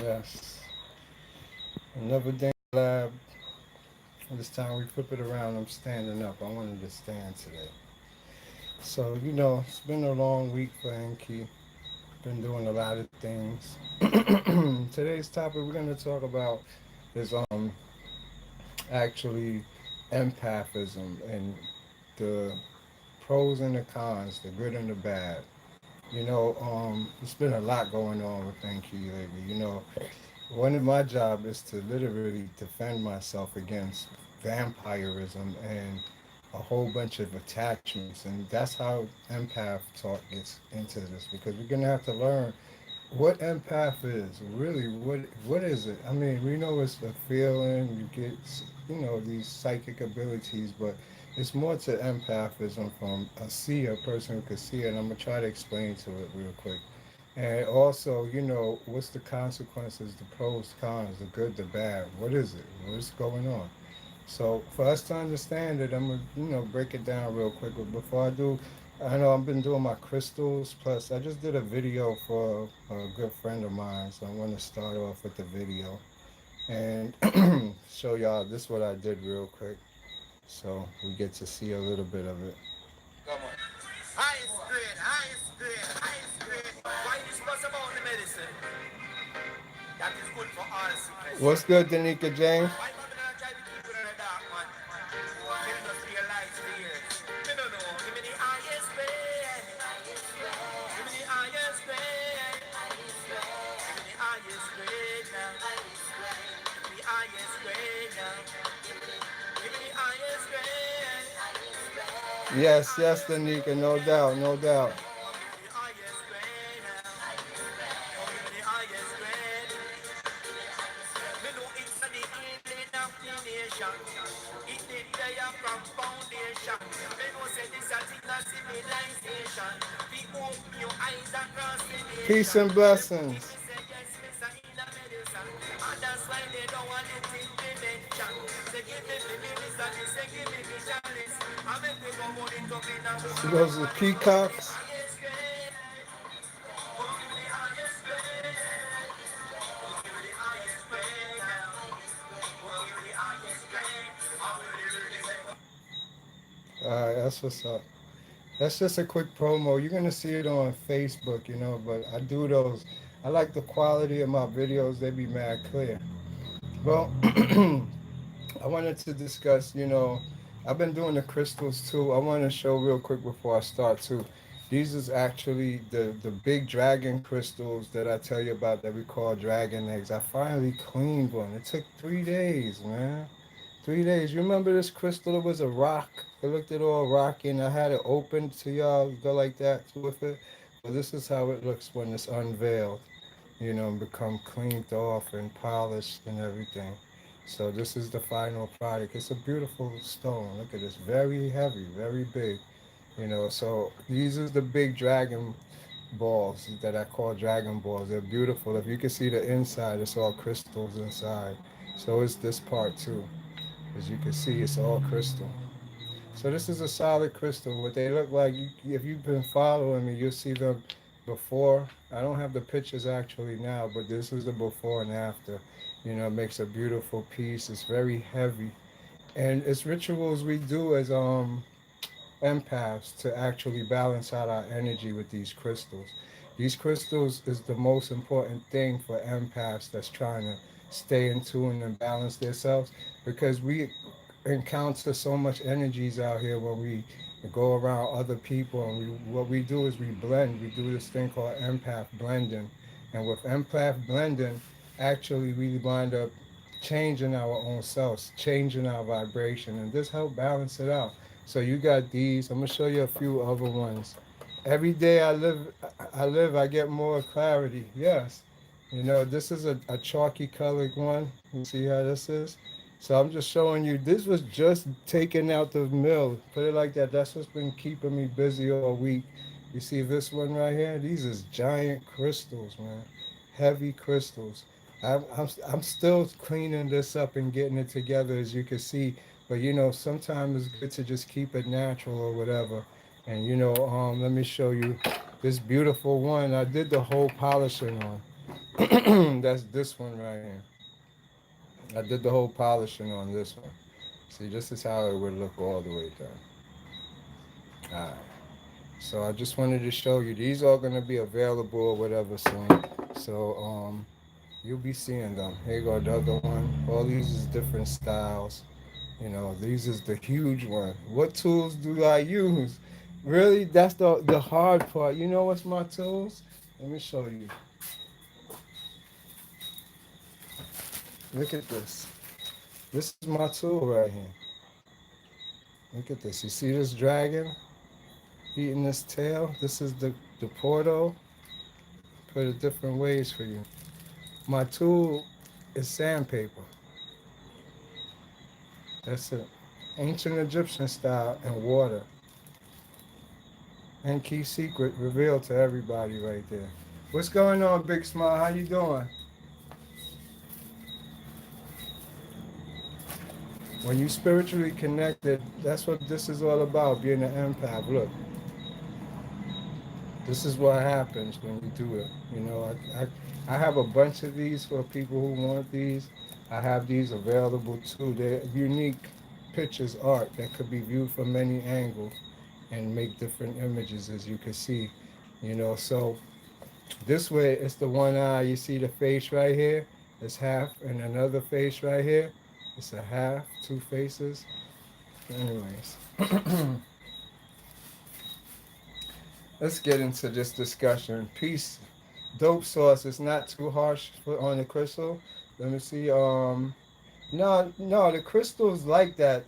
Yes. Another day lab. This time we flip it around. I'm standing up. I wanted to stand today. So, it's been a long week for Enki. Been doing a lot of things. Today's topic we're going to talk about is actually empathism and the pros and the cons, the good and the bad. It's been a lot going on with Enki lately. One of my job is to literally defend myself against vampirism and a whole bunch of attachments, and that's how empath talk gets into this because we're gonna have to learn what empath is really. What is it? I mean, we know it's a feeling you get, these psychic abilities, but it's more to empathism from a seer, a person who could see it. And I'm gonna try to explain to it real quick. And also, what's the consequences, the pros, cons, the good, the bad? What is it? What's going on? So for us to understand it, I'm gonna, break it down real quick. But before I do, I know I've been doing my crystals. Plus, I just did a video for a good friend of mine, so I want to start off with the video and show y'all this what I did real quick, so we get to see a little bit of it. Come on. Highest grade, highest grade, highest grade. Why discuss about the medicine? That is good for all sickness. What's good, Danica James? Why Babylon try to keep it in the dark, man? Tell us realize the years. Me don't know. Give me the highest grade. Give me the highest grade. Give me the highest grade now. Give me the highest grade now. Give me the highest grade. Yes, yes, Danica, no doubt, no doubt. Give me the highest grade now. Give me the highest grade. Me know it's the healing of the nation. It did there from foundation. Me know say this a thing of civilization. We open your eyes across the nation. Peace and blessings. Me say yes, me say in a medicine. And that's why they don't want it in dimension. Say give me me say me say give me chalice. I make me go on it up in a book. See those are peacocks. Alright, that's what's up. That's just a quick promo. You're gonna see it on Facebook, but I do those. I like the quality of my videos, they be mad clear. Well, I wanted to discuss, I've been doing the crystals too. I want to show real quick before I start too. These is actually the big dragon crystals that I tell you about that we call dragon eggs. I finally cleaned one. It took 3 days, man. 3 days. You remember this crystal? It was a rock. It looked at all rocky, and I had it open to y'all. Go like that with it. Well, this is how it looks when it's unveiled, and become cleaned off and polished and everything. So this is the final product. It's a beautiful stone. Look at this. Very heavy, very big. So these is the big dragon balls that I call dragon balls. They're beautiful. If you can see the inside, it's all crystals inside. So is this part too. As you can see, it's all crystal. So this is a solid crystal. What they look like, if you've been following me, you'll see them before. I don't have the pictures actually now, but this is the before and after. It makes a beautiful piece. It's very heavy. And it's rituals we do as empaths to actually balance out our energy with these crystals. These crystals is the most important thing for empaths that's trying to stay in tune and balance themselves because we encounter so much energies out here when we go around other people and what we do is we blend. We do this thing called empath blending. And with empath blending, actually we wind up changing our own selves, changing our vibration, and this help balance it out. So you got these. I'm gonna show you a few other ones. Every day I get more clarity. Yes. This is a chalky colored one. You see how this is? So I'm just showing you, this was just taken out the mill. Put it like that. That's what's been keeping me busy all week. You see this one right here? These is giant crystals, man. Heavy crystals. I'm still cleaning this up and getting it together, as you can see. But sometimes it's good to just keep it natural or whatever. And let me show you this beautiful one. I did the whole polishing on. That's this one right here. I did the whole polishing on this one. See, this is how it would look all the way down. Alright. So I just wanted to show you. These are going to be available or whatever soon. So you'll be seeing them. Here you go, the other one. All these is different styles. You know, these is the huge one. What tools do I use? Really, that's the hard part. You know what's my tools? Let me show you. Look at this. This is my tool right here. Look at this. You see this dragon eating this tail? This is the portal. Put it different ways for you. My tool is sandpaper. That's it. Ancient Egyptian style and water. And key secret revealed to everybody right there. What's going on, Big Smile? How you doing? When you spiritually connected, that's what this is all about, being an empath. Look, this is what happens when you do it. You know, I have a bunch of these for people who want these. I have these available too. They're unique pictures, art that could be viewed from many angles and make different images, as you can see. You know, so this way it's the one eye. You see the face right here? It's half, and another face right here. It's a half, two faces. Anyways, let's get into this discussion. Peace, dope sauce. It's not too harsh on the crystal. Let me see. No, the crystals like that.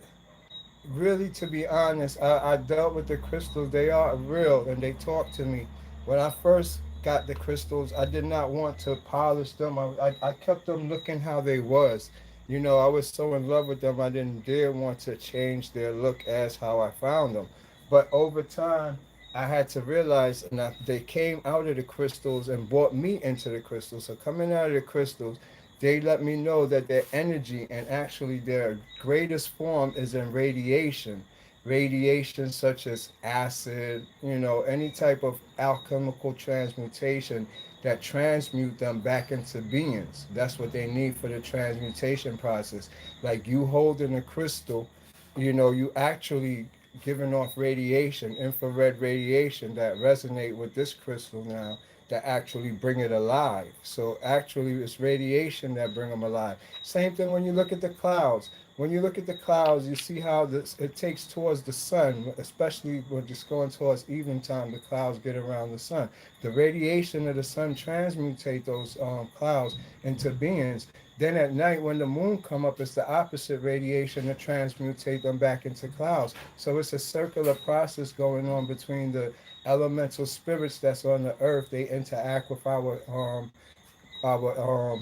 Really, to be honest, I dealt with the crystals. They are real and they talk to me. When I first got the crystals, I did not want to polish them. I kept them looking how they was. You know, I was so in love with them, I didn't dare want to change their look as how I found them. But over time, I had to realize, and they came out of the crystals and brought me into the crystals. So coming out of the crystals, they let me know that their energy and actually their greatest form is in radiation. Radiation such as acid, you know, any type of alchemical transmutation that transmute them back into beings. That's what they need for the transmutation process. Like you holding a crystal, you know, you actually giving off radiation, infrared radiation that resonate with this crystal now that actually bring it alive. So actually, it's radiation that bring them alive. Same thing when you look at the clouds. When you look at the clouds, you see how it takes towards the sun, especially when it's going towards evening time. The clouds get around the sun. The radiation of the sun transmutate those clouds into beings. Then at night, when the moon come up, it's the opposite radiation to transmutate them back into clouds. So it's a circular process going on between the elemental spirits that's on the earth. They interact with our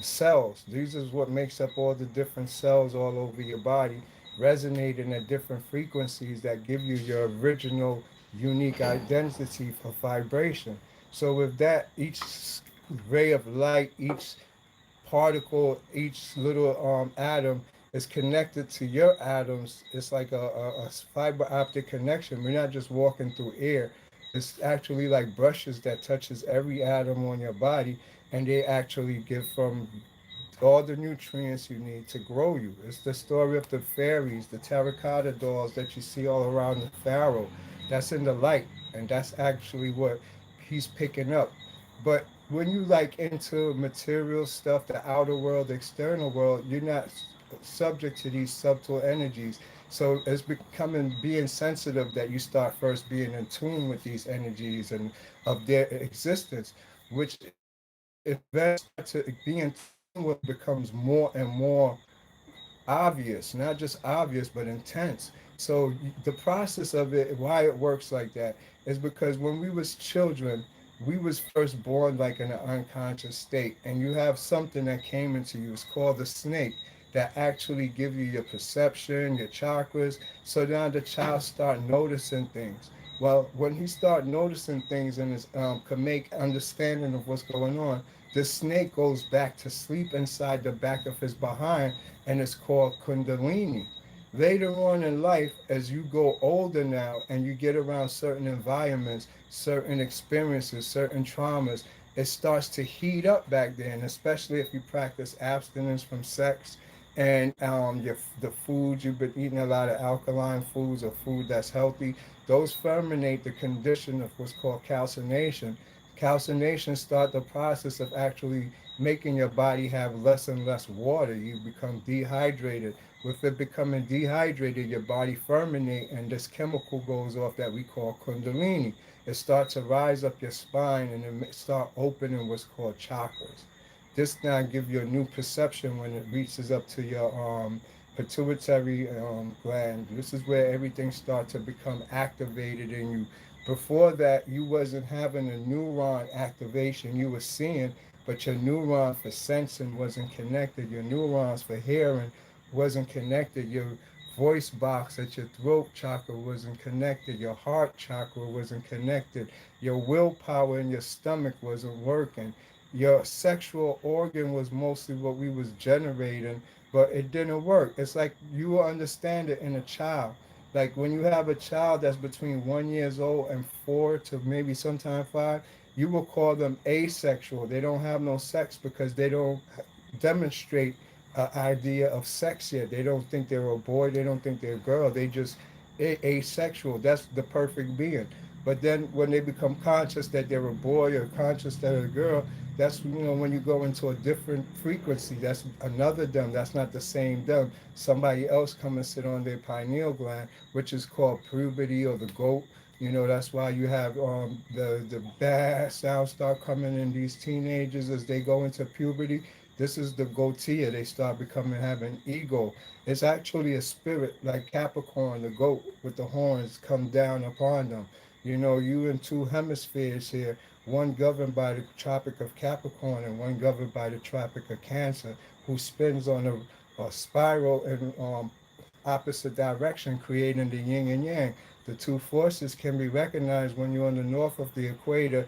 cells. These is what makes up all the different cells all over your body, resonating at different frequencies that give you your original unique identity for vibration. So with that, each ray of light, each particle, each little atom is connected to your atoms. It's like a fiber optic connection. We're not just walking through air. It's actually like brushes that touches every atom on your body, and they actually give from all the nutrients you need to grow you. It's the story of the fairies, the terracotta dolls that you see all around the pharaoh. That's in the light, and that's actually what he's picking up. But when you like into material stuff, the outer world, the external world, you're not subject to these subtle energies. So it's becoming being sensitive that you start first being in tune with these energies and of their existence, which eventually start to be in tune with becomes more and more obvious, not just obvious, but intense. So the process of it, why it works like that, is because when we was children, we was first born like in an unconscious state, and you have something that came into you. It's called the snake that actually give you your perception, your chakras. So now the child start noticing things. Well, when he start noticing things and can make understanding of what's going on, the snake goes back to sleep inside the back of his behind, and it's called Kundalini. Later on in life, as you go older now and you get around certain environments, certain experiences, certain traumas, it starts to heat up back then, especially if you practice abstinence from sex and the foods you've been eating a lot of alkaline foods or food that's healthy. Those ferminate the condition of what's called calcination. Calcination start the process of actually making your body have less and less water. You become dehydrated. With it becoming dehydrated, your body fermentate and this chemical goes off that we call kundalini. It starts to rise up your spine and it start opening what's called chakras. This now give you a new perception when it reaches up to your pituitary gland. This is where everything starts to become activated in you. Before that, you wasn't having a neuron activation. You were seeing, but your neuron for sensing wasn't connected. Your neurons for hearing wasn't connected. Your voice box at your throat chakra wasn't connected. Your heart chakra wasn't connected. Your willpower in your stomach wasn't working. Your sexual organ was mostly what we was generating, but it didn't work. It's like you will understand it in a child. Like when you have a child that's between 1 years old and 4 to maybe sometime 5, you will call them asexual. They don't have no sex because they don't demonstrate an idea of sex yet. They don't think they're a boy. They don't think they're a girl. They just asexual. That's the perfect being. But then when they become conscious that they're a boy or conscious that they're a girl, that's when you go into a different frequency. That's another them. That's not the same them. Somebody else come and sit on their pineal gland, which is called puberty or the goat. That's why you have the bad sounds start coming in these teenagers as they go into puberty. This is the goatee. They start becoming having ego. It's actually a spirit like Capricorn, the goat with the horns come down upon them. You in two hemispheres here, one governed by the Tropic of Capricorn and one governed by the Tropic of Cancer, who spins on a spiral in opposite direction, creating the yin and yang. The two forces can be recognized when you're on the north of the equator.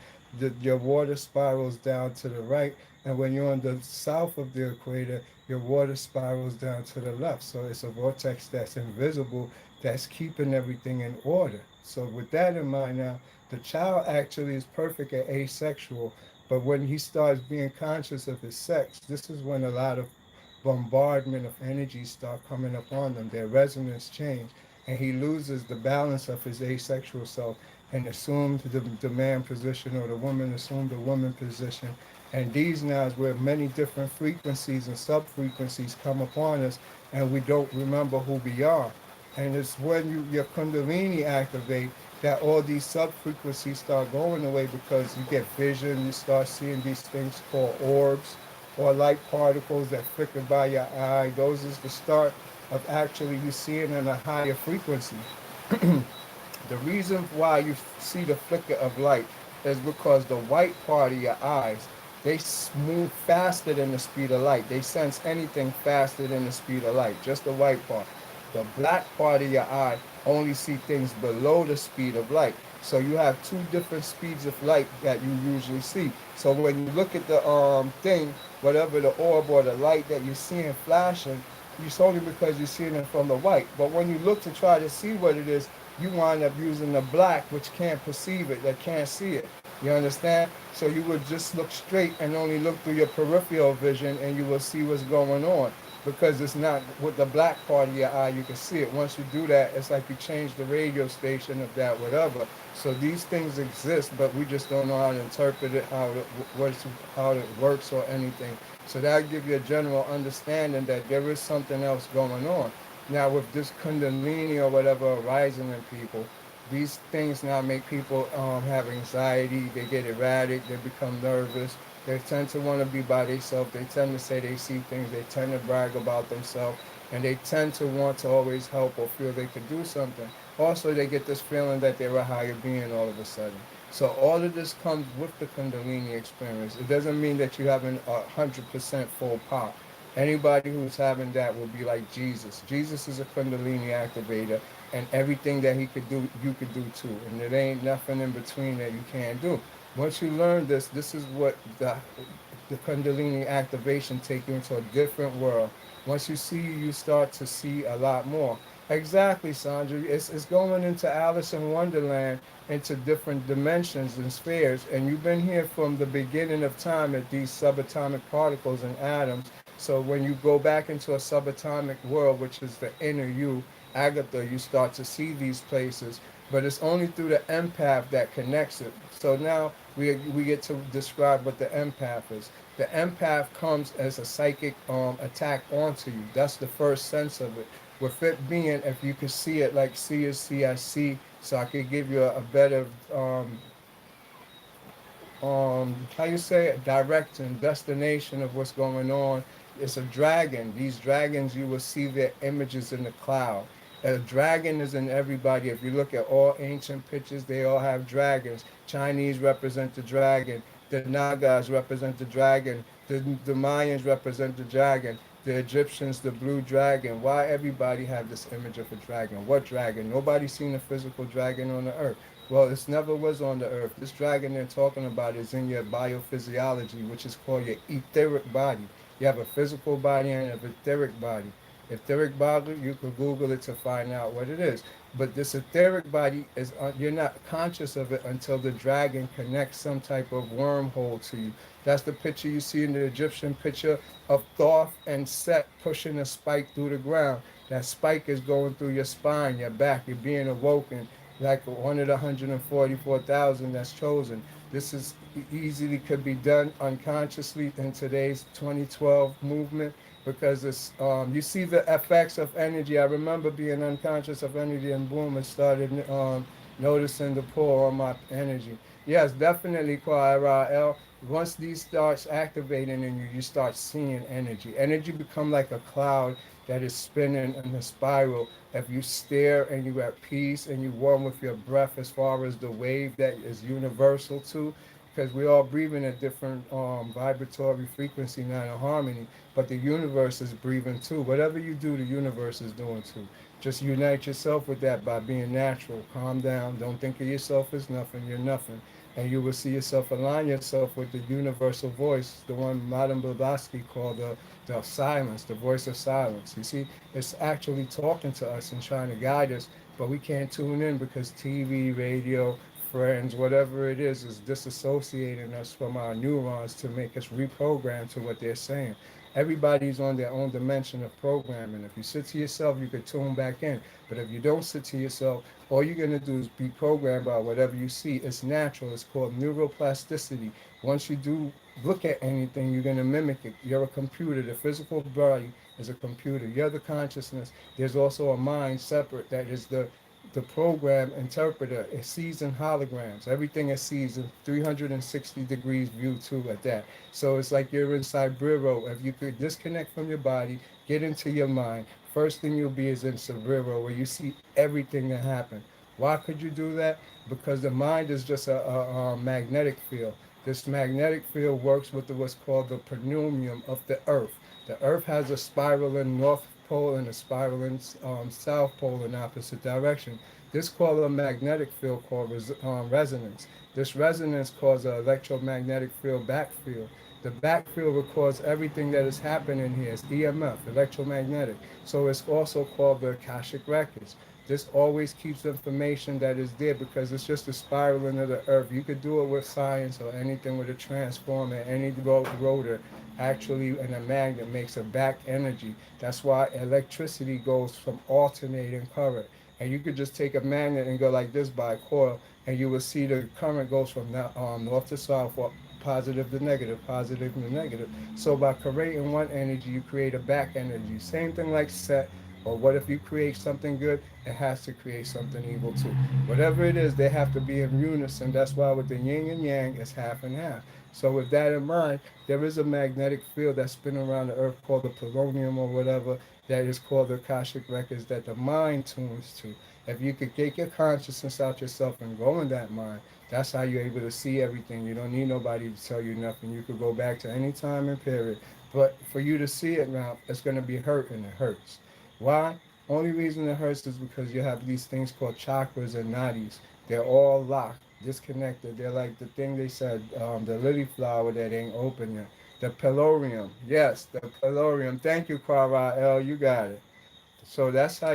Your water spirals down to the right, and when you're on the south of the equator, your water spirals down to the left. So it's a vortex that's invisible that's keeping everything in order. So with that in mind now, the child actually is perfect at asexual, but when he starts being conscious of his sex, this is when a lot of bombardment of energy start coming upon them. Their resonance change, and he loses the balance of his asexual self and assumes the man position, or the woman assumes the woman position. And these now is where many different frequencies and sub-frequencies come upon us, and we don't remember who we are. And it's when your kundalini activate that all these sub-frequencies start going away, because you get vision, you start seeing these things called orbs or light particles that flicker by your eye. Those is the start of actually you seeing in a higher frequency. The reason why you see the flicker of light is because the white part of your eyes, they move faster than the speed of light. They sense anything faster than the speed of light, just the white part. The black part of your eye only see things below the speed of light. So you have two different speeds of light that you usually see. So when you look at the thing, whatever the orb or the light that you're seeing flashing, it's only because you're seeing it from the white. But when you look to try to see what it is, you wind up using the black, which can't perceive it, that can't see it. You understand? So you would just look straight and only look through your peripheral vision, and you will see what's going on, because it's not with the black part of your eye. You can see it. Once you do that, it's like you change the radio station of that whatever. So these things exist, but we just don't know how to interpret it, how it works or anything. So that gives you a general understanding that there is something else going on. Now with this kundalini or whatever arising in people, these things now make people have anxiety. They get erratic. They become nervous. They tend to want to be by themselves. They tend to say they see things. They tend to brag about themselves. And they tend to want to always help or feel they could do something. Also, they get this feeling that they're a higher being all of a sudden. So all of this comes with the Kundalini experience. It doesn't mean that you're having 100% full pop. Anybody who's having that will be like Jesus. Jesus is a Kundalini activator, and everything that he could do, you could do too. And there ain't nothing in between that you can't do. Once you learn this is what the Kundalini activation take you into a different world. Once you see, you start to see a lot more. Exactly, Sandra. It's going into Alice in Wonderland, into different dimensions and spheres. And you've been here from the beginning of time at these subatomic particles and atoms. So when you go back into a subatomic world, which is the inner you, Agatha, you start to see these places. But it's only through the empath that connects it. So now we get to describe what the empath is. The empath comes as a psychic attack onto you. That's the first sense of it. With it being, if you could see it like see is see, I see, so I could give you a better how you say it, direction, destination of what's going on. It's a dragon. These dragons, you will see their images in the cloud. A dragon is in everybody. If you look at all ancient pictures, they all have dragons. Chinese represent the dragon. The Nagas represent the dragon. The Mayans represent the dragon. The Egyptians, the blue dragon. Why everybody have this image of a dragon? What dragon? Nobody's seen a physical dragon on the earth. Well, it never was on the earth. This dragon they're talking about is in your biophysiology, which is called your etheric body. You have a physical body and an etheric body. Etheric body, you could Google it to find out what it is. But this etheric body is you're not conscious of it until the dragon connects some type of wormhole to you. That's the picture you see in the Egyptian picture of Thoth and Set pushing a spike through the ground. That spike is going through your spine, your back. You're being awoken like one of the 144,000 that's chosen. This is easily could be done unconsciously in today's 2012 movement because it's you see the effects of energy. I remember being unconscious of energy and boom, it started noticing the pull on my energy. Yes, definitely, L. Once these starts activating in you, you start seeing energy. Energy become like a cloud that is spinning in a spiral. If you stare and you at peace and you warm with your breath as far as the wave that is universal too, because we all breathing at different vibratory frequency, not in harmony, but the universe is breathing too. Whatever you do, the universe is doing too. Just unite yourself with that by being natural. Calm down. Don't think of yourself as nothing. You're nothing. And you will see yourself align yourself with the universal voice, the one Madame Blavatsky called the silence, the voice of silence. You see, it's actually talking to us and trying to guide us, but we can't tune in because TV, radio, friends, whatever it is disassociating us from our neurons to make us reprogram to what they're saying. Everybody's on their own dimension of programming. If you sit to yourself, you could tune back in. But if you don't sit to yourself, all you're going to do is be programmed by whatever you see. It's natural. It's called neuroplasticity. Once you do look at anything, you're going to mimic it. You're a computer. The physical body is a computer. You're the consciousness. There's also a mind separate that is the program interpreter. It sees in holograms. Everything it sees in 360 degrees view too at that. So it's like you're inside Briro. If you could disconnect from your body, get into your mind, first thing you'll be is in Cerebro where you see everything that happened. Why could you do that? Because the mind is just a magnetic field. This magnetic field works with what's called the pneumium of the Earth. The Earth has a spiral in North Pole and a spiral in South Pole in opposite direction. This called a magnetic field called resonance. This resonance causes an electromagnetic field backfield. The backfield records everything that is happening here. It's EMF, electromagnetic. So it's also called the Akashic Records. This always keeps information that is there because it's just a spiraling of the earth. You could do it with science or anything with a transformer, any rotor. Actually, and a magnet makes a back energy. That's why electricity goes from alternating current. And you could just take a magnet and go like this by a coil, and you will see the current goes from north to south, or positive to negative, positive to negative. So by creating one energy, you create a back energy. Same thing like set. Or what if you create something good, it has to create something evil too. Whatever it is, they have to be in unison. That's why with the yin and yang, it's half and half. So with that in mind, there is a magnetic field that's spinning around the earth called the polonium or whatever that is called the Akashic Records that the mind tunes to. If you could take your consciousness out yourself and go in that mind, that's how you're able to see everything. You don't need nobody to tell you nothing. You could go back to any time and period. But for you to see it now, it's going to be hurt and it hurts. Why? Only reason it hurts is because you have these things called chakras and nadis. They're all locked, disconnected. They're like the thing they said, the lily flower that ain't open yet. The pelorium. Yes, the pelorium. Thank you, Quara L. You got it. So that's how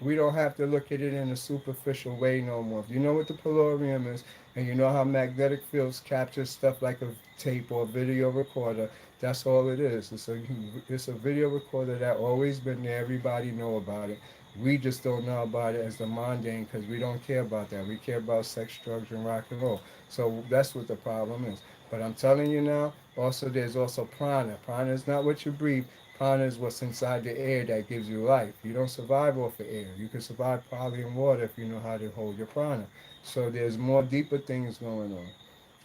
we don't have to look at it in a superficial way no more. If you know what the polarium is, and you know how magnetic fields capture stuff like a tape or a video recorder, that's all it is. It's a video recorder that always been there. Everybody know about it. We just don't know about it as the mundane because we don't care about that. We care about sex, drugs, and rock and roll. So that's what the problem is. But I'm telling you now, also there's also prana. Prana is not what you breathe. Prana is what's inside the air that gives you life. You don't survive off of air. You can survive probably in water if you know how to hold your prana. So there's more deeper things going on.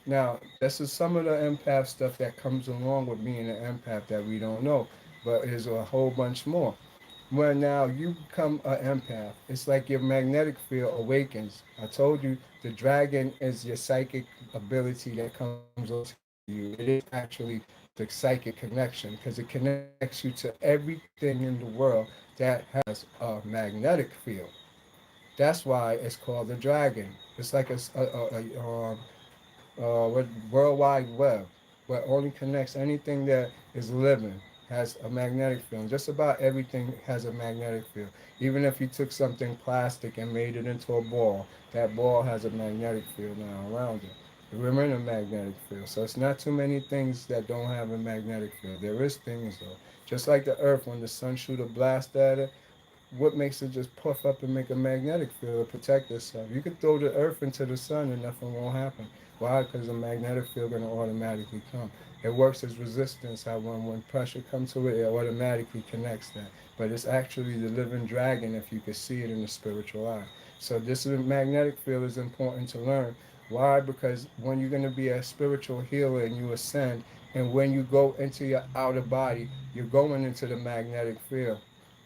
Now, this is some of the empath stuff that comes along with being an empath that we don't know, but there's a whole bunch more. When now you become an empath, it's like your magnetic field awakens. I told you the dragon is your psychic ability that comes onto you. It is actually the psychic connection because it connects you to everything in the world that has a magnetic field. That's why it's called the dragon. It's like what World Wide Web, what only connects anything that is living has a magnetic field. Just about everything has a magnetic field. Even if you took something plastic and made it into a ball, that ball has a magnetic field now around it. We're in a magnetic field, so it's not too many things that don't have a magnetic field. There is things though. Just like the Earth, when the sun shoot a blast at it, what makes it just puff up and make a magnetic field to protect itself? You could throw the earth into the sun and nothing won't happen. Why? Because the magnetic field going to automatically come. It works as resistance. How when pressure comes to it, it automatically connects that. But it's actually the living dragon if you could see it in the spiritual eye. So this magnetic field is important to learn. Why? Because when you're going to be a spiritual healer and you ascend, and when you go into your outer body, you're going into the magnetic field.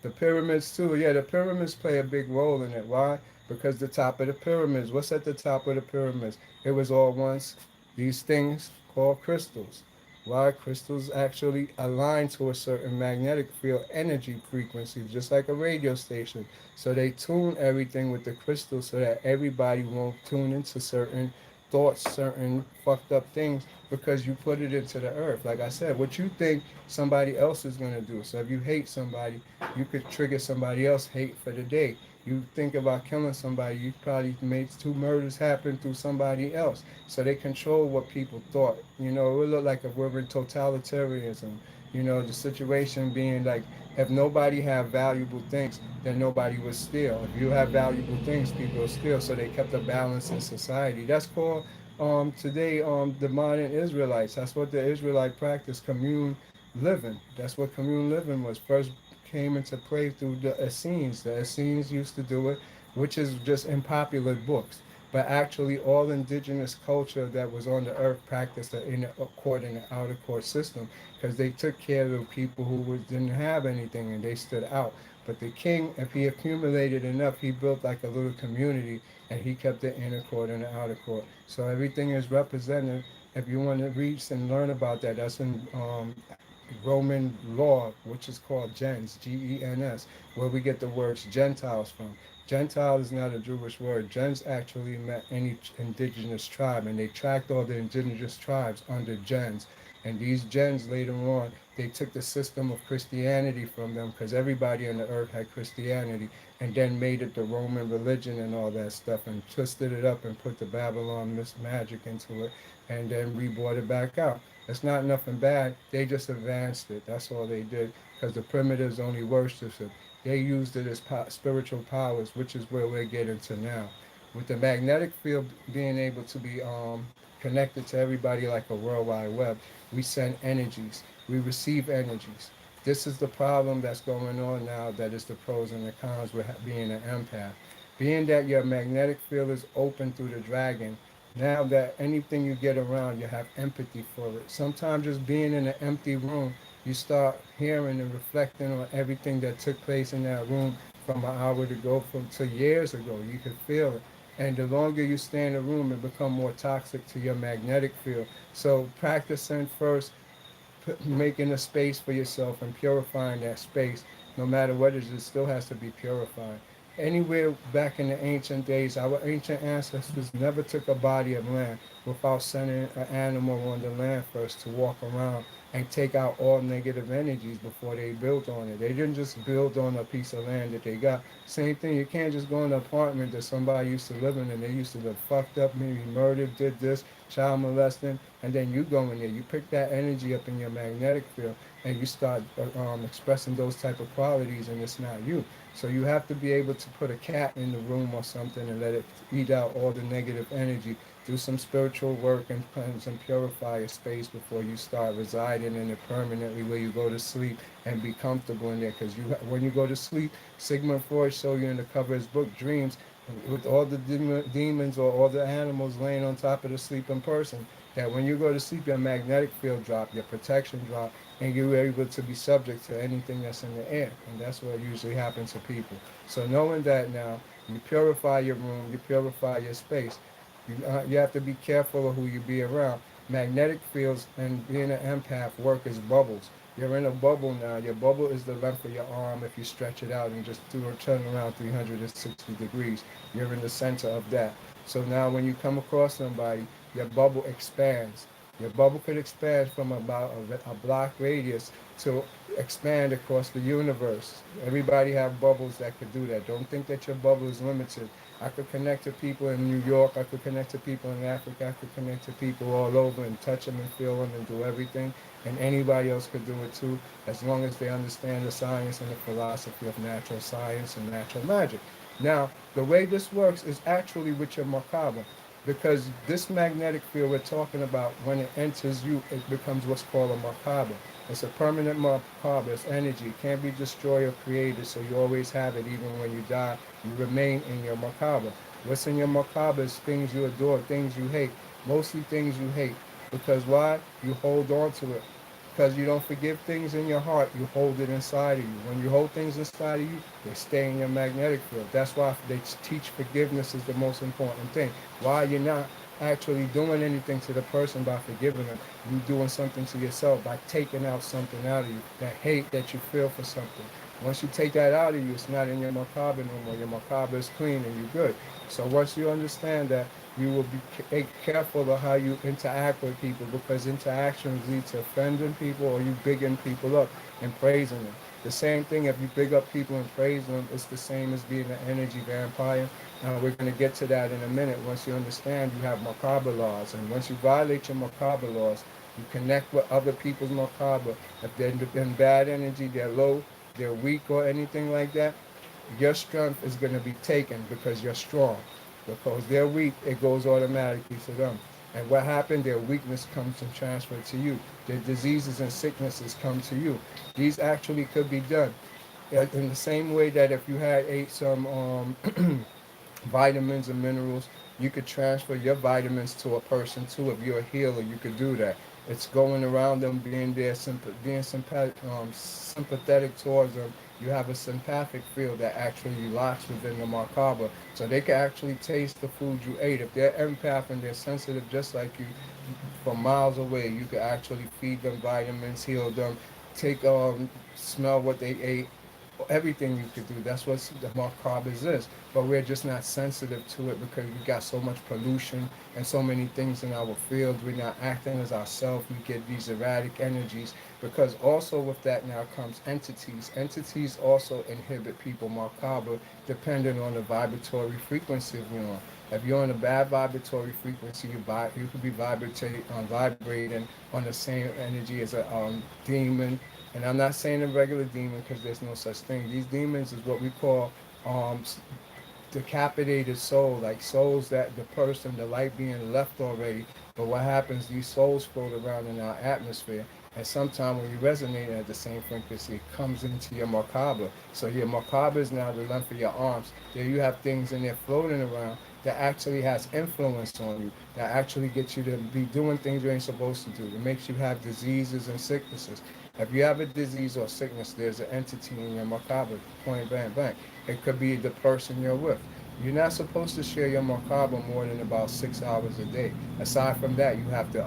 The pyramids too. Yeah, the pyramids play a big role in it. Why? Because the top of the pyramids. What's at the top of the pyramids? It was all once these things called crystals. Why? Crystals actually align to a certain magnetic field energy frequency, just like a radio station. So they tune everything with the crystals so that everybody won't tune into certain thoughts, certain fucked up things because you put it into the earth. Like I said, what you think somebody else is going to do. So if you hate somebody, you could trigger somebody else hate for the day. You think about killing somebody, you probably made two murders happen through somebody else. So they control what people thought. You know, it would look like if we're in totalitarianism. You know, the situation being like if nobody had valuable things, then nobody would steal. If you have valuable things, people will steal. So they kept a balance in society. That's called today the modern Israelites. That's what the Israelite practice, commune living. That's what commune living was. First came into play through the Essenes. The Essenes used to do it, which is just in popular books. But actually, all indigenous culture that was on the earth practiced the inner court and the outer court system because they took care of the people who didn't have anything and they stood out. But the king, if he accumulated enough, he built like a little community and he kept the inner court and the outer court. So everything is represented. If you want to read and learn about that, that's in Roman law, which is called gens, Gens, where we get the words Gentiles from. Gentile is not a Jewish word. Gens actually meant any indigenous tribe, and they tracked all the indigenous tribes under gens. And these gens later on, they took the system of Christianity from them because everybody on the earth had Christianity, and then made it the Roman religion and all that stuff, and twisted it up and put the Babylon magic into it, and then we brought it back out. It's not nothing bad. They just advanced it. That's all they did. Because the primitives only worshipped it. They used it as spiritual powers, which is where we're getting to now. With the magnetic field being able to be connected to everybody like a world wide web, we send energies. We receive energies. This is the problem that's going on now. That is the pros and the cons with being an empath. Being that your magnetic field is open through the dragon, now that anything you get around, you have empathy for it. Sometimes just being in an empty room, you start hearing and reflecting on everything that took place in that room from an hour ago from to years ago. You can feel it. And the longer you stay in the room, it becomes more toxic to your magnetic field. So practicing first making a space for yourself and purifying that space, no matter what it is, it still has to be purified. Anywhere back in the ancient days, our ancient ancestors never took a body of land without sending an animal on the land first to walk around and take out all negative energies before they built on it. They didn't just build on a piece of land that they got. Same thing, you can't just go in an apartment that somebody used to live in and they used to live fucked up, maybe murdered, did this, child molesting, and then you go in there, you pick that energy up in your magnetic field and you start expressing those type of qualities, and it's not you. So you have to be able to put a cat in the room or something and let it eat out all the negative energy. Do some spiritual work and cleanse and purify your space before you start residing in it permanently, where you go to sleep and be comfortable in there. Because when you go to sleep, Sigmund Freud showed you in the cover of his book Dreams, with all the demons or all the animals laying on top of the sleeping person, that when you go to sleep, your magnetic field drop, your protection drop, and you're able to be subject to anything that's in the air. And that's what usually happens to people. So knowing that now, you purify your room, you purify your space. You have to be careful of who you be around. Magnetic fields and being an empath work as bubbles. You're in a bubble now. Your bubble is the length of your arm if you stretch it out and just do a turn around 360 degrees. You're in the center of that. So now when you come across somebody, your bubble expands. Your bubble could expand from about a block radius to expand across the universe. Everybody have bubbles that could do that. Don't think that your bubble is limited. I could connect to people in New York. I could connect to people in Africa. I could connect to people all over and touch them and feel them and do everything. And anybody else could do it too, as long as they understand the science and the philosophy of natural science and natural magic. Now, the way this works is actually with your macabre, because this magnetic field we're talking about, when it enters you, it becomes what's called a macabre. It's a permanent macabre. It's energy. It can't be destroyed or created, so you always have it. Even when you die, you remain in your macabre. What's in your macabre is things you adore, things you hate, mostly things you hate. Because why? You hold on to it. Because you don't forgive things in your heart, you hold it inside of you. When you hold things inside of you, they stay in your magnetic field. That's why they teach forgiveness is the most important thing. Why you're not actually doing anything to the person by forgiving them, you doing something to yourself by taking out something out of you, that hate that you feel for something. Once you take that out of you, it's not in your macabre no more. Your macabre is clean and you're good. So once you understand that, you will be careful of how you interact with people, because interactions lead to offending people or you bigging people up and praising them. The same thing, if you big up people and praise them, it's the same as being an energy vampire. We're going to get to that in a minute. Once you understand, you have macabre laws, and once you violate your macabre laws, you connect with other people's macabre. If they're in bad energy, they're low, they're weak, or anything like that, your strength is going to be taken because you're strong. Because they're weak, it goes automatically to them. And what happened? Their weakness comes and transferred to you. Their diseases and sicknesses come to you. These actually could be done in the same way that if you had ate some vitamins and minerals, you could transfer your vitamins to a person too. If you're a healer, you could do that. It's going around them, being there, being sympathetic towards them. You have a sympathetic field that actually locks within the macabre, so they can actually taste the food you ate. If they're empath and they're sensitive just like you, from miles away, you could actually feed them vitamins, heal them, take smell what they ate, everything you could do. That's what the macabre is. But we're just not sensitive to it because we got so much pollution and so many things in our field. We're not acting as ourselves. We get these erratic energies, because also with that now comes entities. Entities also inhibit people macabre depending on the vibratory frequency you're on. If you're on a bad vibratory frequency, you could be vibrating on the same energy as a demon. And I'm not saying a regular demon, because there's no such thing. These demons is what we call um, decapitated soul, like souls that the person, the light being left already. But what happens, these souls float around in our atmosphere. And sometimes when you resonate at the same frequency, it comes into your macabre. So your macabre is now the length of your arms. There you have things in there floating around that actually has influence on you, that actually gets you to be doing things you ain't supposed to do. It makes you have diseases and sicknesses. If you have a disease or sickness, there's an entity in your macabre, point blank blank. It could be the person you're with. You're not supposed to share your macabre more than about 6 hours a day. Aside from that, you have to,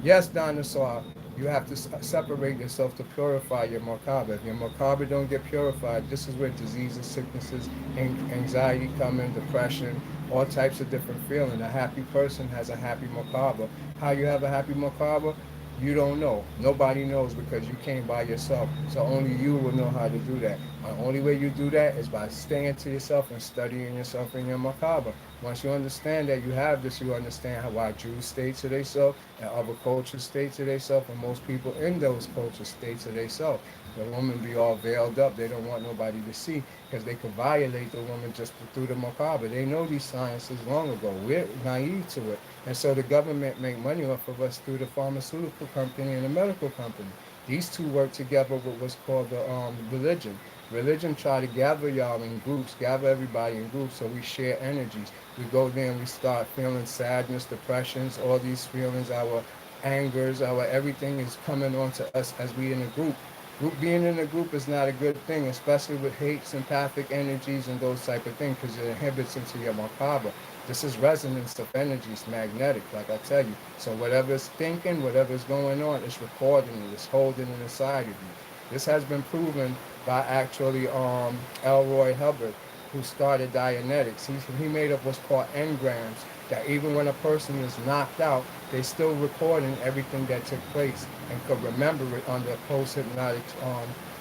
yes, dinosaur, you have to separate yourself to purify your macabre. If your macabre don't get purified, this is where diseases, sicknesses, anxiety come in, depression, all types of different feelings. A happy person has a happy macabre. How you have a happy macabre? You don't know. Nobody knows because you came by yourself. So only you will know how to do that. The only way you do that is by staying to yourself and studying yourself in your macabre. Once you understand that you have this, you understand how why Jews stay to themselves and other cultures stay to themselves, and most people in those cultures stay to themselves. The woman be all veiled up. They don't want nobody to see because they could violate the woman just through the macabre. They know these sciences long ago. We're naive to it. And so the government make money off of us through the pharmaceutical company and the medical company. These two work together with what's called the religion. Religion try to gather y'all in groups, gather everybody in groups so we share energies. We go there and we start feeling sadness, depressions, all these feelings, our angers, our everything is coming onto us as we in a group. Being in a group is not a good thing, especially with hates, empathic energies, and those type of things, because it inhibits into your macabre. This is resonance of energy. It's magnetic, like I tell you. So whatever's thinking, whatever's going on, it's recording it. It's holding it inside of you. This has been proven by actually Elroy Hubbard, who started Dianetics. He made up what's called engrams, that even when a person is knocked out, they still recording everything that took place and could remember it under post-hypnotic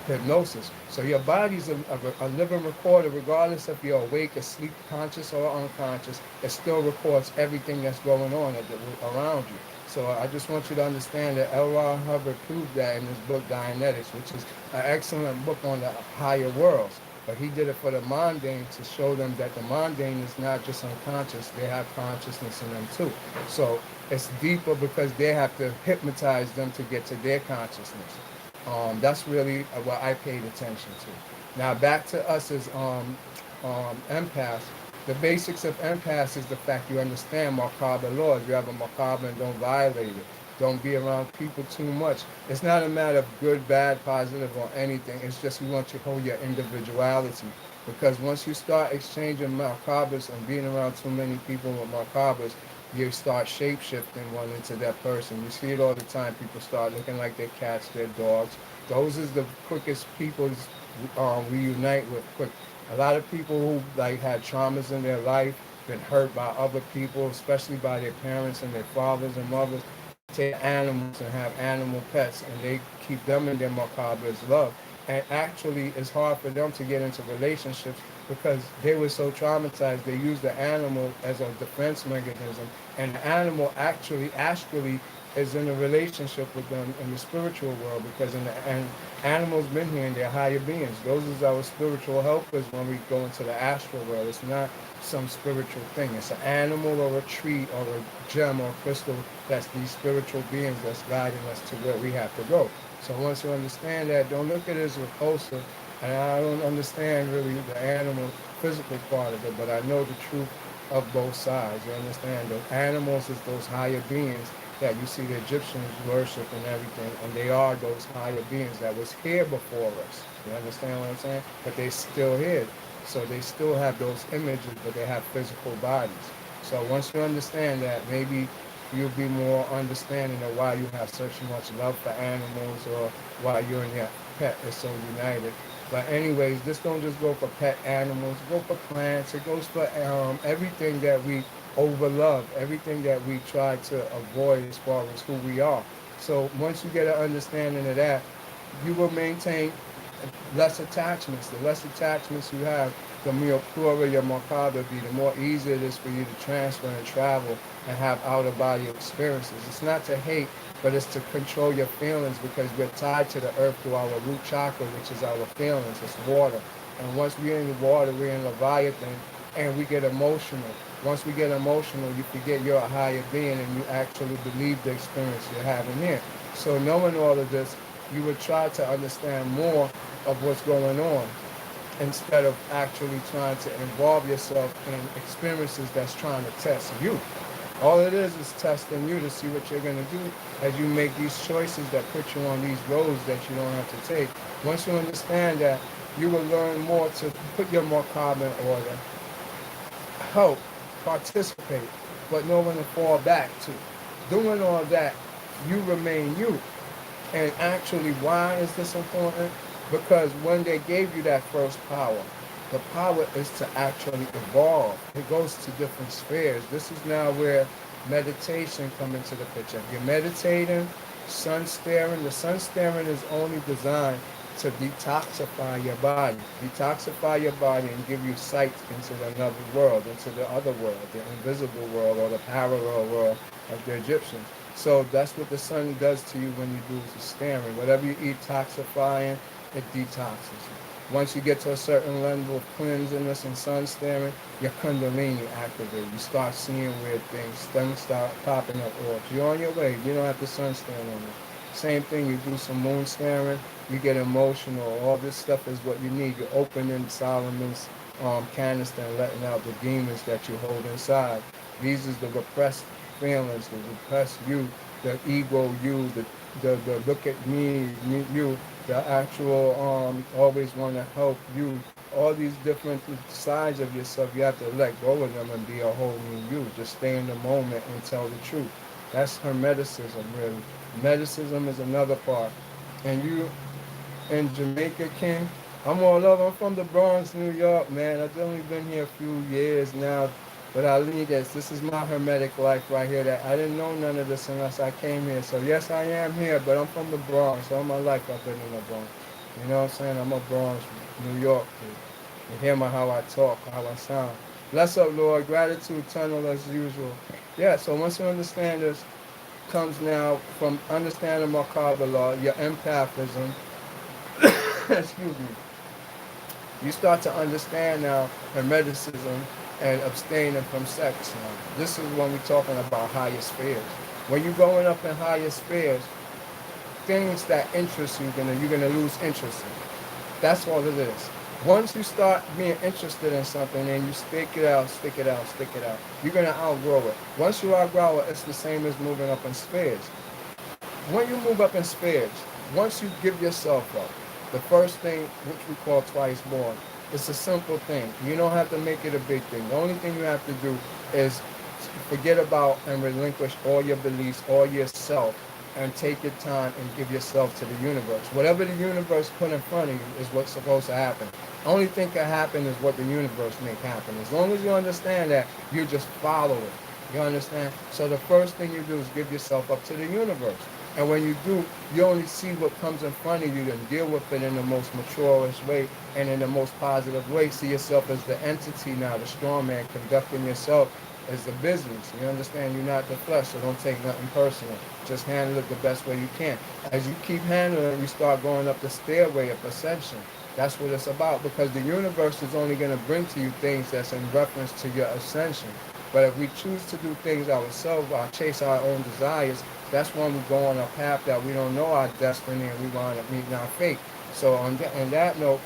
hypnosis. So your body's a living recorder, regardless if you're awake, asleep, conscious, or unconscious. It still records everything that's going on around you. So I just want you to understand that L. Ron Hubbard proved that in his book Dianetics, which is an excellent book on the higher worlds. But he did it for the mundane to show them that the mundane is not just unconscious, they have consciousness in them too. So it's deeper because they have to hypnotize them to get to their consciousness. That's really what I paid attention to. Now back to us as empaths. The basics of empaths is the fact you understand macabre laws. You have a macabre and don't violate it. Don't be around people too much. It's not a matter of good, bad, positive, or anything. It's just we want you to hold your individuality. Because once you start exchanging macabres and being around too many people with macabres, you start shape-shifting one into that person. You see it all the time. People start looking like their cats, their dogs. Those is the quickest people we unite with quick. A lot of people who like had traumas in their life, been hurt by other people, especially by their parents and their fathers and mothers, take animals and have animal pets, and they keep them in their macabre as love. And actually, it's hard for them to get into relationships because they were so traumatized. They used the animal as a defense mechanism, and the animal actually is in a relationship with them in the spiritual world because and animals been here and they're higher beings. Those is our spiritual helpers when we go into the astral world. It's not some spiritual thing. It's an animal or a tree or a gem or a crystal that's these spiritual beings that's guiding us to where we have to go. So once you understand that, don't look at it as repulsive. And I don't understand really the animal physical part of it, but I know the truth of both sides. You understand? The animals is those higher beings that you see the Egyptians worship and everything, and they are those higher beings that was here before us. You understand what I'm saying? But they still here. So they still have those images, but they have physical bodies. So once you understand that, maybe you'll be more understanding of why you have such much love for animals or why you and your pet is so united. But anyways, this don't just go for pet animals, go for plants. It goes for everything that we overlove, everything that we try to avoid as far as who we are. So once you get an understanding of that, you will maintain less attachments. The less attachments you have, the more purer your macabre be, the more easy it is for you to transfer and travel and have out-of-body experiences. It's not to hate, but it's to control your feelings because we're tied to the earth through our root chakra, which is our feelings. It's water. And once we're in the water, we're in Leviathan, and we get emotional. Once we get emotional, you forget you're a higher being and you actually believe the experience you're having here. So knowing all of this, you would try to understand more of what's going on instead of actually trying to involve yourself in experiences that's trying to test you. All it is testing you to see what you're going to do as you make these choices that put you on these roads that you don't have to take. Once you understand that, you will learn more to put your macabre in order, help, participate, but know when to fall back to. Doing all that, you remain you. And actually, why is this important? Because when they gave you that first power, the power is to actually evolve. It goes to different spheres. This is now where meditation comes into the picture. If you're meditating, Sun staring, the sun staring is only designed to detoxify your body. Detoxify your body and give you sight into another world, into the other world, the invisible world or the parallel world of the Egyptians. So that's what the sun does to you when you do the staring. Whatever you eat toxifying, it detoxes you. Once you get to a certain level of cleansiness and sun staring, your kundalini activates. You start seeing weird things start popping up orbs. You're on your way. You don't have to sun staring on it. Same thing, you do some moon staring, you get emotional. All this stuff is what you need. You're opening Solomon's canister and letting out the demons that you hold inside. These is the repressed feelings, the repressed you, the ego you, the look at me you, the actual always want to help you. All these different sides of yourself, you have to let go of them and be a whole new you. Just stay in the moment and tell the truth. That's Hermeticism, really. Medicism is another part. And you in Jamaica, King, I'm all over. I'm from the Bronx, New York, man. I've only been here a few years now. But I need this. This is my hermetic life right here. That I didn't know none of this unless I came here. So yes, I am here, but I'm from the Bronx. All my life I've been in the Bronx. You know what I'm saying? I'm a Bronx, New York kid. You hear how I talk, how I sound. Bless up, Lord. Gratitude, tunnel as usual. Yeah, so once you understand this, comes now from understanding Macabre law, your empathism, excuse me, you start to understand now hermeticism and abstaining from sex now. This is when we're talking about higher spheres. When you're going up in higher spheres, things that interest you, you're gonna lose interest in. That's all it is. Once you start being interested in something and you stick it out, stick it out, stick it out, you're gonna outgrow it. Once you outgrow it, it's the same as moving up in spheres. When you move up in spheres, once you give yourself up, the first thing, which we call twice born, it's a simple thing. You don't have to make it a big thing. The only thing you have to do is forget about and relinquish all your beliefs, all yourself, and take your time and give yourself to the universe. Whatever the universe put in front of you is what's supposed to happen. Only thing can happen is what the universe make happen. As long as you understand that, you just follow it. You understand? So the first thing you do is give yourself up to the universe. And when you do, you only see what comes in front of you and deal with it in the most maturest way and in the most positive way. See yourself as the entity now, the strong man, conducting yourself as the business. You understand? You're not the flesh, so don't take nothing personal. Just handle it the best way you can. As you keep handling it, you start going up the stairway of ascension. That's what it's about, because the universe is only going to bring to you things that's in reference to your ascension. But if we choose to do things ourselves, or chase our own desires, that's when we go on a path that we don't know our destiny and we wind up meeting our fate. So on that note,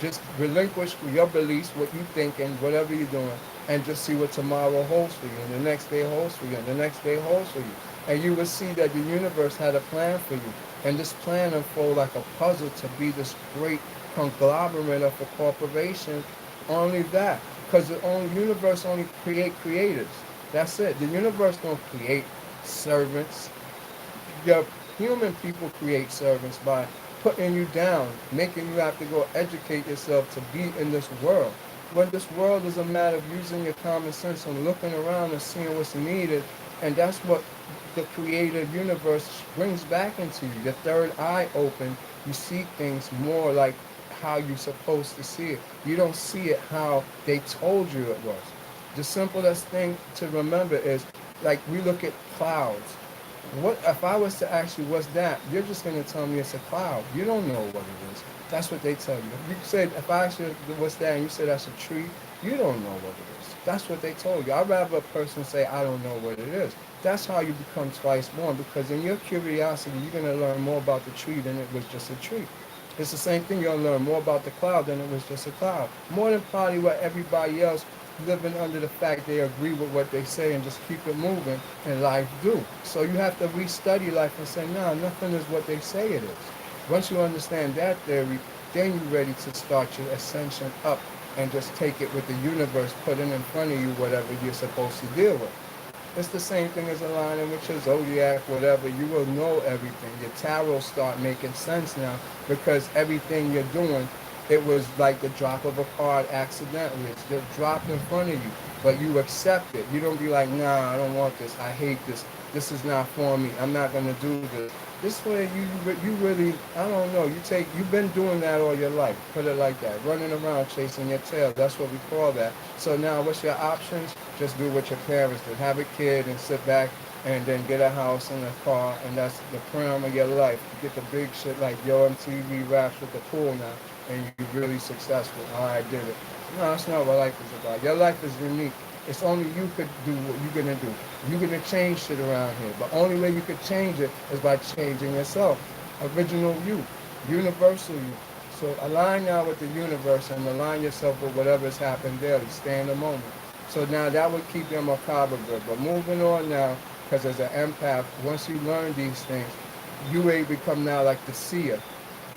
just relinquish your beliefs, what you thinking, whatever you're doing, and just see what tomorrow holds for you, and the next day holds for you, and the next day holds for you. And you will see that the universe had a plan for you. And this plan unfold like a puzzle to be this great conglomerate of a corporation. Only that. Because the universe only create creators. That's it. The universe don't create servants. Your human people create servants by putting you down, making you have to go educate yourself to be in this world. When this world is a matter of using your common sense and looking around and seeing what's needed, and that's what the creative universe brings back into you. Your third eye open, you see things more like how you're supposed to see it. You don't see it how they told you it was. The simplest thing to remember is, like, we look at clouds. What if I was to ask you what's that? You're just going to tell me it's a cloud. You don't know what it is. That's what they tell you. If you said, if I asked you what's that, and you said that's a tree, you don't know what it is. That's what they told you. I'd rather a person say, I don't know what it is. That's how you become twice born, because in your curiosity, you're going to learn more about the tree than it was just a tree. It's the same thing. You're going to learn more about the cloud than it was just a cloud. More than probably what everybody else living under the fact they agree with what they say and just keep it moving and life do. So you have to restudy life and say, no, nothing is what they say it is. Once you understand that theory, then you're ready to start your ascension up and just take it with the universe, putting in front of you whatever you're supposed to deal with. It's the same thing as aligning with your zodiac, whatever. You will know everything. Your tarot start making sense now, because everything you're doing, it was like the drop of a card accidentally. It's just dropped in front of you, but you accept it. You don't be like, nah, I don't want this. I hate this. This is not for me. I'm not going to do this. This way, you really, I don't know. You've been doing that all your life. Put it like that, running around chasing your tail. That's what we call that. So now, what's your options? Just do what your parents did. Have a kid and sit back, and then get a house and a car, and that's the prime of your life. You get the big shit like Yo MTV Raps with the pool now, and you're really successful. Oh, I did it. No, that's not what life is about. Your life is unique. It's only you could do what you're gonna do. You're gonna change shit around here. The only way you could change it is by changing yourself. Original you, universal you. So align now with the universe and align yourself with whatever's happened daily. Stay in the moment. So now that would keep your macabre good. But moving on now, because as an empath, once you learn these things, you will become now like the seer.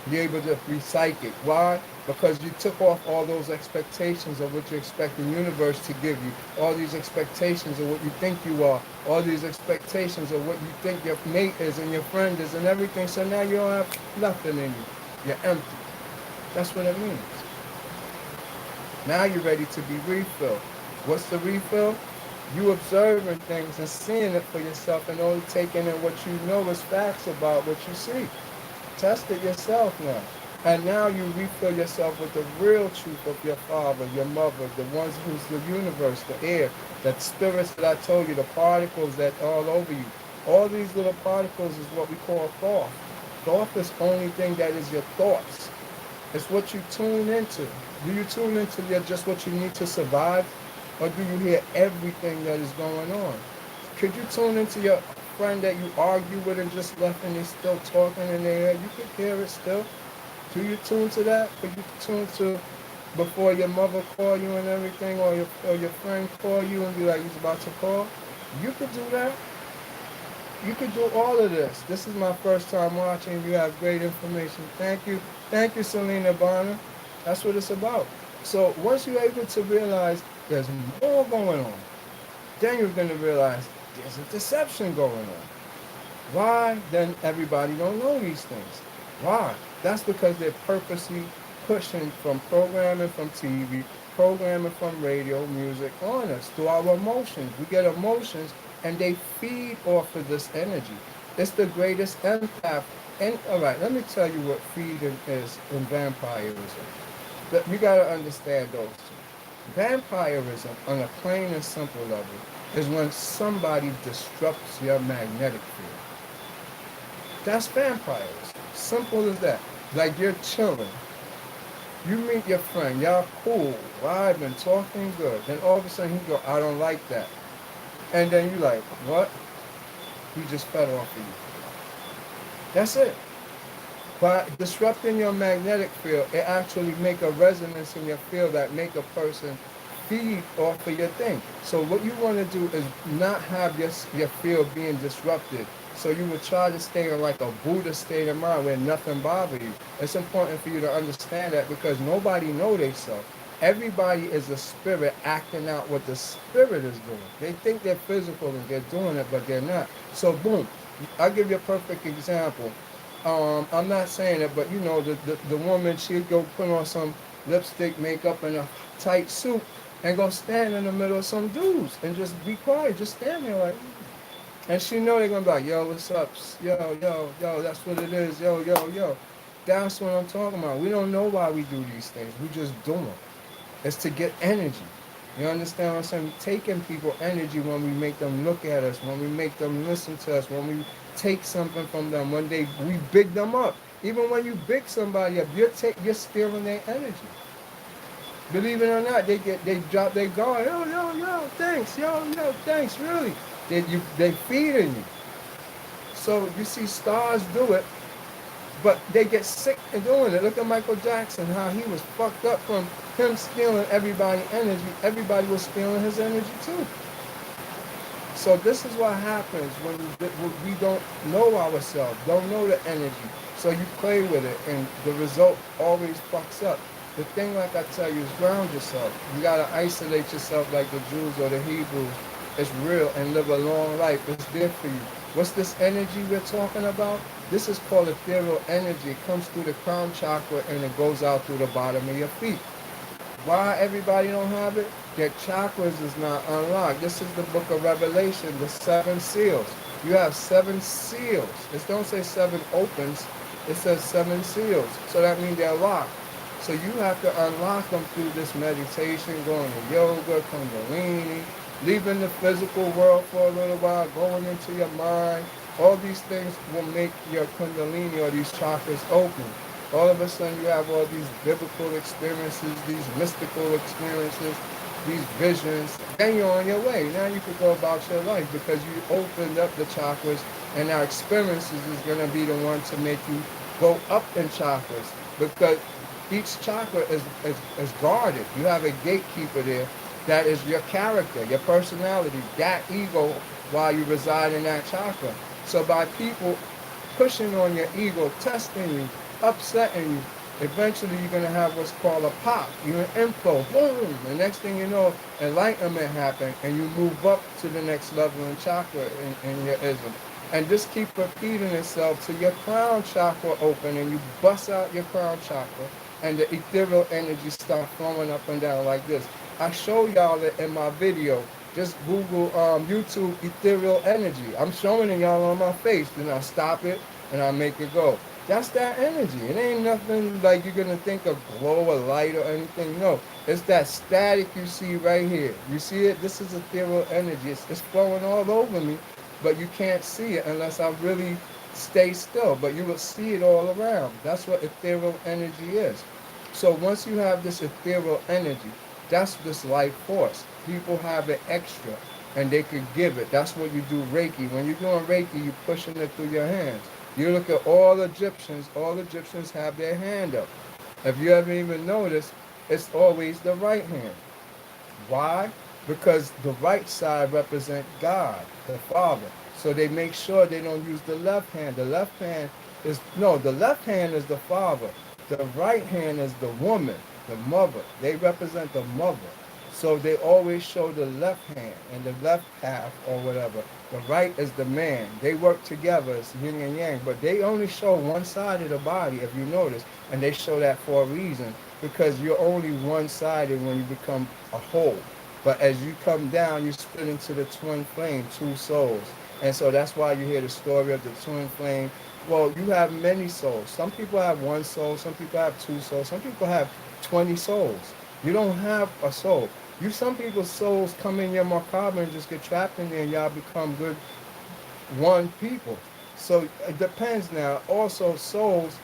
You're able to recycle. Why? Because you took off all those expectations of what you expect the universe to give you, all these expectations of what you think you are, all these expectations of what you think your mate is and your friend is and everything. So now you don't have nothing in you. You're empty. That's what it means. Now you're ready to be refilled. What's the refill? You observing things and seeing it for yourself and only taking in what you know is facts about what you see. Test it yourself now. And now you refill yourself with the real truth of your father, your mother, the ones who's the universe, the air, the spirits that I told you, the particles that are all over you. All these little particles is what we call thought. Thought is the only thing that is your thoughts. It's what you tune into. Do you tune into just what you need to survive? Or do you hear everything that is going on? Could you tune into your friend that you argue with and just left and they're still talking in their ear? You could hear it still. Do you tune to that? Could you tune to before your mother call you and everything, or your friend call you and be like, he's about to call? You could do that. You could do all of this. This is my first time watching. You have great information. Thank you. Thank you, Selena Bonner. That's what it's about. So once you're able to realize there's more going on, then you're going to realize there's a deception going on. Why? Then everybody don't know these things. Why? That's because they're purposely pushing from programming from TV, programming from radio, music on us through our emotions. We get emotions and they feed off of this energy. It's the greatest empath. And all right, let me tell you what feeding is in vampirism. But you got to understand those two. Vampirism, on a plain and simple level, is when somebody disrupts your magnetic field. That's vampirism. Simple as that. Like you're chilling. You meet your friend. Y'all cool. Well, I've been talking good. Then all of a sudden he go, I don't like that. And then you like, what? He just fed off of you. That's it. By disrupting your magnetic field, it actually make a resonance in your field that make a person feed off of your thing. So what you want to do is not have your field being disrupted. So you would try to stay in like a Buddha state of mind where nothing bothers you. It's important for you to understand that because nobody know themselves. Everybody is a spirit acting out what the spirit is doing. They think they're physical and they're doing it, but they're not. So boom, I'll give you a perfect example. I'm not saying it, but you know, the woman, she'd go put on some lipstick, makeup, and a tight suit and go stand in the middle of some dudes and just be quiet, just stand there like, and she know they're gonna be like, yo, what's up? Yo, that's what it is. Yo. That's what I'm talking about. We don't know why we do these things. We just do them. It's to get energy. You understand what I'm saying? We're taking people energy when we make them look at us, when we make them listen to us, when we take something from them, when we big them up. Even when you big somebody up, you're stealing their energy. Believe it or not, they drop their guard. Yo, thanks, thanks, really. They feeding you. So you see stars do it, but they get sick in doing it. Look at Michael Jackson, how he was fucked up from him stealing everybody's energy. Everybody was stealing his energy too. So this is what happens when we don't know ourselves, don't know the energy. So you play with it, and the result always fucks up. The thing, like I tell you, is ground yourself. You gotta isolate yourself like the Jews or the Hebrews. It's real and live a long life. It's there for you. What's this energy we're talking about? This is called ethereal energy. It comes through the crown chakra and it goes out through the bottom of your feet. Why everybody don't have it? Their chakras is not unlocked. This is the book of Revelation, the 7 seals. You have 7 seals. It don't say 7 opens. It says 7 seals. So that means they're locked. So you have to unlock them through this meditation, going to yoga, kundalini, leaving the physical world for a little while, going into your mind. All these things will make your kundalini or these chakras open. All of a sudden you have all these biblical experiences, these mystical experiences, these visions. Then you're on your way. Now you can go about your life because you opened up the chakras, and our experiences is going to be the one to make you go up in chakras, because each chakra is guarded. You have a gatekeeper there that is your character, your personality, that ego while you reside in that chakra. So by people pushing on your ego, testing you, upsetting you, eventually you're going to have what's called a pop. You're an info, boom. The next thing you know, enlightenment happens, and you move up to the next level in chakra in your ism. And just keep repeating itself till your crown chakra open, and you bust out your crown chakra, and the ethereal energy start flowing up and down like this. I show y'all it in my video. Just Google YouTube ethereal energy. I'm showing it y'all on my face. Then I stop it and I make it go. That's that energy. It ain't nothing like you're gonna think of glow or light or anything. No, it's that static you see right here. You see it? This is ethereal energy. It's flowing all over me, but you can't see it unless I really stay still. But you will see it all around. That's what ethereal energy is. So once you have this ethereal energy, that's this life force. People have it extra and they could give it. That's what you do Reiki. When you're doing Reiki, you're pushing it through your hands. You look at all Egyptians have their hand up. If you ever even notice, it's always the right hand. Why? Because the right side represents God, the Father. So they make sure they don't use the left hand. The left hand is, no, the left hand is the Father. The right hand is the woman, the mother. They represent the mother. So they always show the left hand and the left half or whatever. The right is the man. They work together. It's yin and yang. But they only show one side of the body, if you notice. And they show that for a reason. Because you're only one-sided when you become a whole. But as you come down, you split into the twin flame, two souls. And so that's why you hear the story of the twin flame. Well, you have many souls. Some people have one soul. Some people have two souls. Some people have 20 souls. You don't have a soul. Some people's souls come in your macabre and just get trapped in there, and y'all become good one people. So it depends now. Also, souls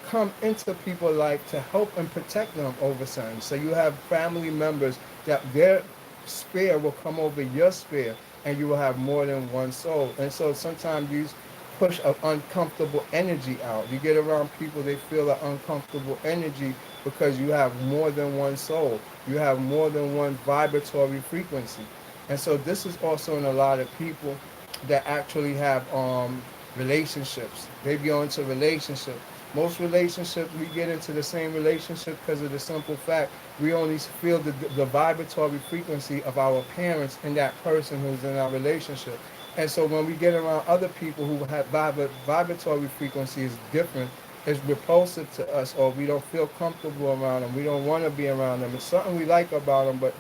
come into people's life to help and protect them over something. So you have family members that their sphere will come over your sphere, and you will have more than one soul. And so sometimes you push an uncomfortable energy out. You get around people, they feel an uncomfortable energy because you have more than one soul. You have more than one vibratory frequency. And so this is also in a lot of people that actually have relationships. They be on to relationships. Most relationships, we get into the same relationship because of the simple fact we only feel the vibratory frequency of our parents and that person who's in our relationship. And so when we get around other people who have vibratory frequency is different, it's repulsive to us, or we don't feel comfortable around them. We don't want to be around them. It's something we like about them, but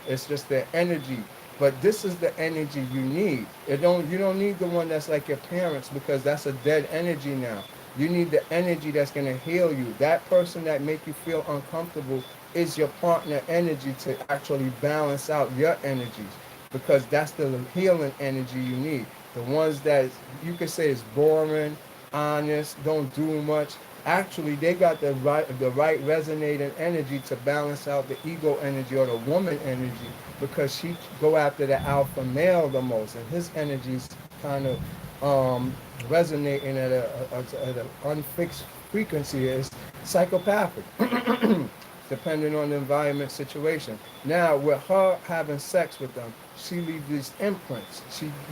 it's just their energy. But this is the energy you need. You don't need the one that's like your parents, because that's a dead energy now. You need the energy that's going to heal you. That person that make you feel uncomfortable is your partner energy to actually balance out your energies, because that's the healing energy you need. The ones that you could say is boring, honest, don't do much. Actually, they got the right resonating energy to balance out the ego energy or the woman energy, because she go after the alpha male the most, and his energy's kind of resonating at an unfixed frequency. Is psychopathic. Depending on the environment situation. Now, with her having sex with them, she leaves these imprints.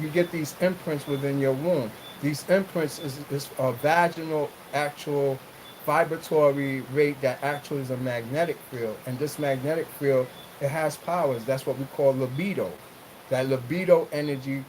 You get these imprints within your womb. These imprints is a vaginal actual vibratory rate that actually is a magnetic field. And this magnetic field, it has powers. That's what we call libido. That libido energy,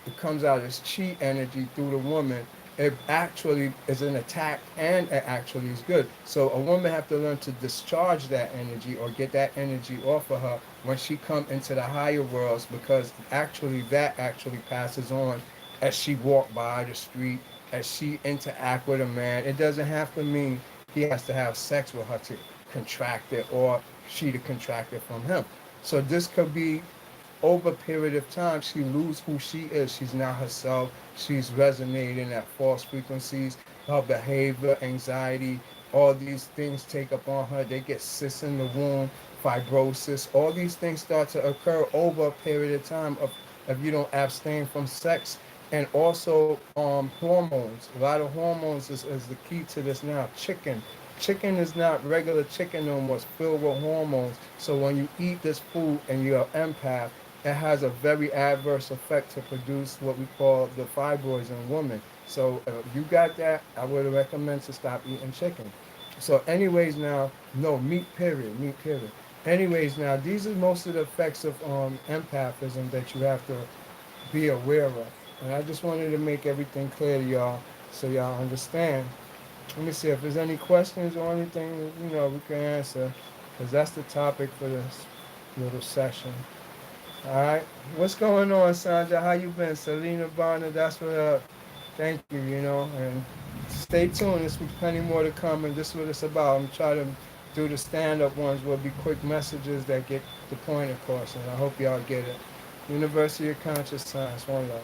it comes out as chi energy through the woman. It actually is an attack, and it actually is good. So a woman have to learn to discharge that energy or get that energy off of her when she come into the higher worlds, because actually that actually passes on as she walk by the street, as she interact with a man. It doesn't have to mean he has to have sex with her to contract it or she to contract it from him. So this could be over a period of time, she lose who she is. She's not herself. She's resonating at false frequencies. Her behavior, anxiety, all these things take up on her. They get cysts in the womb, fibrosis. All these things start to occur over a period of time of if you don't abstain from sex. And also hormones. A lot of hormones is the key to this now. Chicken is not regular chicken no more. It's filled with hormones. So when you eat this food and you're an empath, it has a very adverse effect to produce what we call the fibroids in women. So if you got that, I would recommend to stop eating chicken. So anyways now, no, meat period, meat period. Anyways now, these are most of the effects of empathism that you have to be aware of. And I just wanted to make everything clear to y'all so y'all understand. Let me see if there's any questions or anything, we can answer. Because that's the topic for this little session. All right. What's going on, Sandra? How you been? Selena Bonner, that's what up. Thank you, and stay tuned. There's plenty more to come, and this is what it's about. I'm trying to do the stand-up ones will be quick messages that get the point across, and I hope y'all get it. University of Conscious Science, one love.